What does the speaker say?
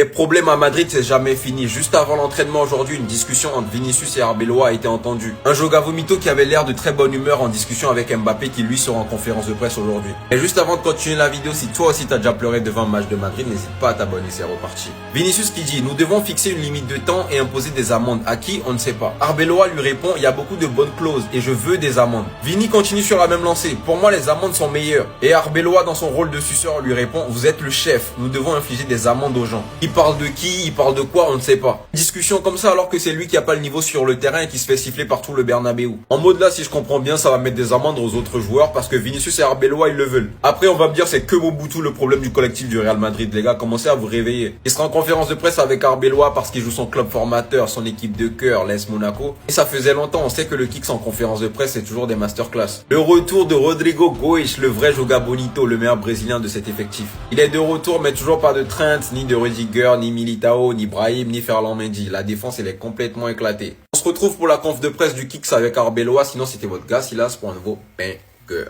Les problèmes à Madrid, c'est jamais fini. Juste avant l'entraînement aujourd'hui, une discussion entre Vinicius et Arbeloa a été entendue. Un Joga Vomito qui avait l'air de très bonne humeur en discussion avec Mbappé qui lui sera en conférence de presse aujourd'hui. Et juste avant de continuer la vidéo, si toi aussi t'as déjà pleuré devant un match de Madrid, n'hésite pas à t'abonner, c'est reparti. Vinicius qui dit, nous devons fixer une limite de temps et imposer des amendes. À qui? On ne sait pas. Arbeloa lui répond, il y a beaucoup de bonnes clauses et je veux des amendes. Vini continue sur la même lancée. Pour moi, les amendes sont meilleures. Et Arbeloa, dans son rôle de suceur, lui répond, vous êtes le chef, nous devons infliger des amendes aux gens. Il parle de qui, il parle de quoi, on ne sait pas. Discussion comme ça alors que c'est lui qui a pas le niveau sur le terrain et qui se fait siffler par tout le Bernabéu. En mode là, si je comprends bien, ça va mettre des amendes aux autres joueurs parce que Vinicius et Arbeloa, ils le veulent. Après, on va me dire c'est que Mobutu le problème du collectif du Real Madrid. Les gars, commencez à vous réveiller. Il sera en conférence de presse avec Arbeloa parce qu'il joue son club formateur, son équipe de cœur, l'AS Monaco. Et ça faisait longtemps, on sait que le Kicks en conférence de presse, c'est toujours des masterclass. Le retour de Rodrigo Goes, le vrai Joga Bonito, le meilleur brésilien de cet effectif. Il est de retour, mais toujours pas de Trent, ni de Rudiger, ni Militao, ni Brahim, ni Ferland Mendy. La défense, elle est complètement éclatée. On se retrouve pour la conf de presse du Kicks avec Arbeloa. Sinon, c'était votre gars, Silas, pour un nouveau banger.